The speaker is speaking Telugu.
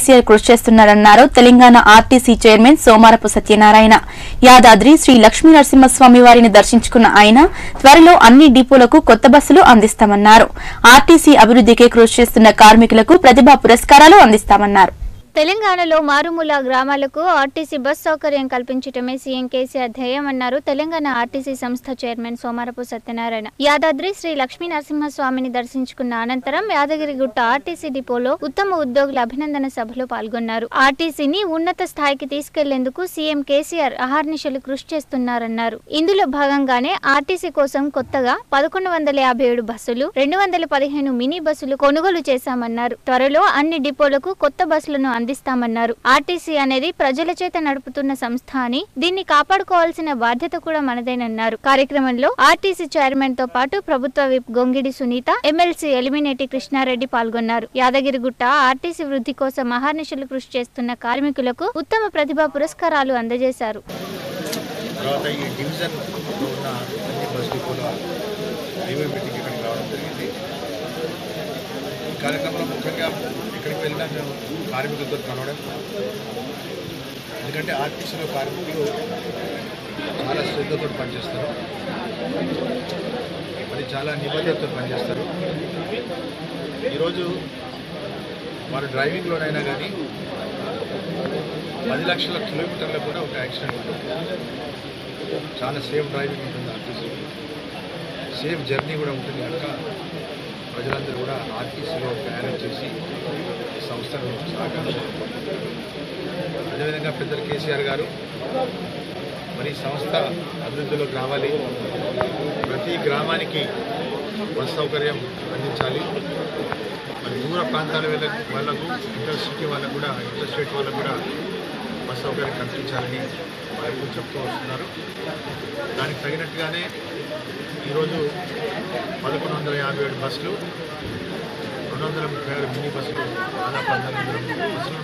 కేసీఆర్ కృషి చేస్తున్నారన్నారు తెలంగాణ ఆర్టీసీ చైర్మన్ సోమారపు సత్యనారాయణ. యాదాద్రి శ్రీ లక్ష్మీ నరసింహస్వామి వారిని దర్శించుకున్న ఆయన త్వరలో అన్ని డిపోలకు కొత్త బస్సులు అందిస్తామన్నారు. ఆర్టీసీ అభివృద్ధికి కృషి చేస్తున్న కార్మికులకు ప్రతిభా పురస్కారాలు అందిస్తామన్నారు. తెలంగాణలో మారుమూల గ్రామాలకు ఆర్టీసీ బస్ సౌకర్యం కల్పించడమే సీఎం కేసీఆర్ ధ్యేయమన్నారు తెలంగాణ ఆర్టీసీ సంస్థ చైర్మన్ సోమారపు సత్యనారాయణ. యాదాద్రి శ్రీ లక్ష్మీ నరసింహస్వామిని దర్శించుకున్న అనంతరం యాదగిరిగుట్ట ఆర్టీసీ డిపోలో ఉత్తమ ఉద్యోగుల అభినందన సభలో పాల్గొన్నారు. ఆర్టీసీని ఉన్నత స్థాయికి తీసుకెళ్లేందుకు సీఎం కేసీఆర్ అహర్నిశలు కృషి చేస్తున్నారన్నారు. ఇందులో భాగంగానే ఆర్టీసీ కోసం కొత్తగా 1157 బస్సులు, 215 మినీ బస్సులు కొనుగోలు చేశామన్నారు. త్వరలో అన్ని డిపోలకు కొత్త బస్సులను అందిస్తామన్నారు. ఆర్టీసీ అనేది ప్రజల చేత నడుపుతున్న సంస్థ అని, దీన్ని కాపాడుకోవాల్సిన బాధ్యత కూడా మనదేనన్నారు. కార్యక్రమంలో ఆర్టీసీ చైర్మన్ తో పాటు ప్రభుత్వ విప్ గొంగిడి సునీత, ఎమ్మెల్సీ ఎలిమినేటి కృష్ణారెడ్డి పాల్గొన్నారు. యాదగిరిగుట్ట ఆర్టీసీ వృద్ధి కోసం అహర్నిశలు కృషి చేస్తున్న కార్మికులకు ఉత్తమ ప్రతిభా పురస్కారాలు అందజేశారు. కార్యక్రమంలో ముఖ్యంగా ఎక్కడికి వెళ్ళినా మేము కార్మికులతో కలవడం, ఎందుకంటే ఆర్టీసీలో కార్మికులు చాలా శ్రద్ధతో పనిచేస్తారు, మరి చాలా నిబద్ధతతో పనిచేస్తారు. ఈరోజు వారు డ్రైవింగ్లోనైనా కానీ 10 లక్షల కిలోమీటర్లు కూడా ఒక యాక్సిడెంట్ ఉంటుంది. చాలా సేఫ్ డ్రైవింగ్ ఉంటుంది ఆర్టీసీ, సేఫ్ జర్నీ కూడా ఉంటుంది కనుక ప్రజలందరూ కూడా ఆర్టీసీలో ప్రయాణం చేసి సంస్థను సహకారం. అదేవిధంగా పెద్దలు కేసీఆర్ గారు మరి సంస్థ అభివృద్ధిలోకి రావాలి, ప్రతి గ్రామానికి బస్ సౌకర్యం అందించాలి, మరి దూర ప్రాంతాల వాళ్ళకు ఇంటర్సిటీ వాళ్ళకు కూడా ఇంటర్స్టేట్ వాళ్ళకు కూడా బస్ సౌకర్యం కల్పించాలని వాళ్ళు చెప్తూ వస్తున్నారు. దానికి తగినట్టుగానే ఈరోజు 1157 బస్సులు, 236 మినీ బస్సులు, దాదాపు 1200 బస్సులు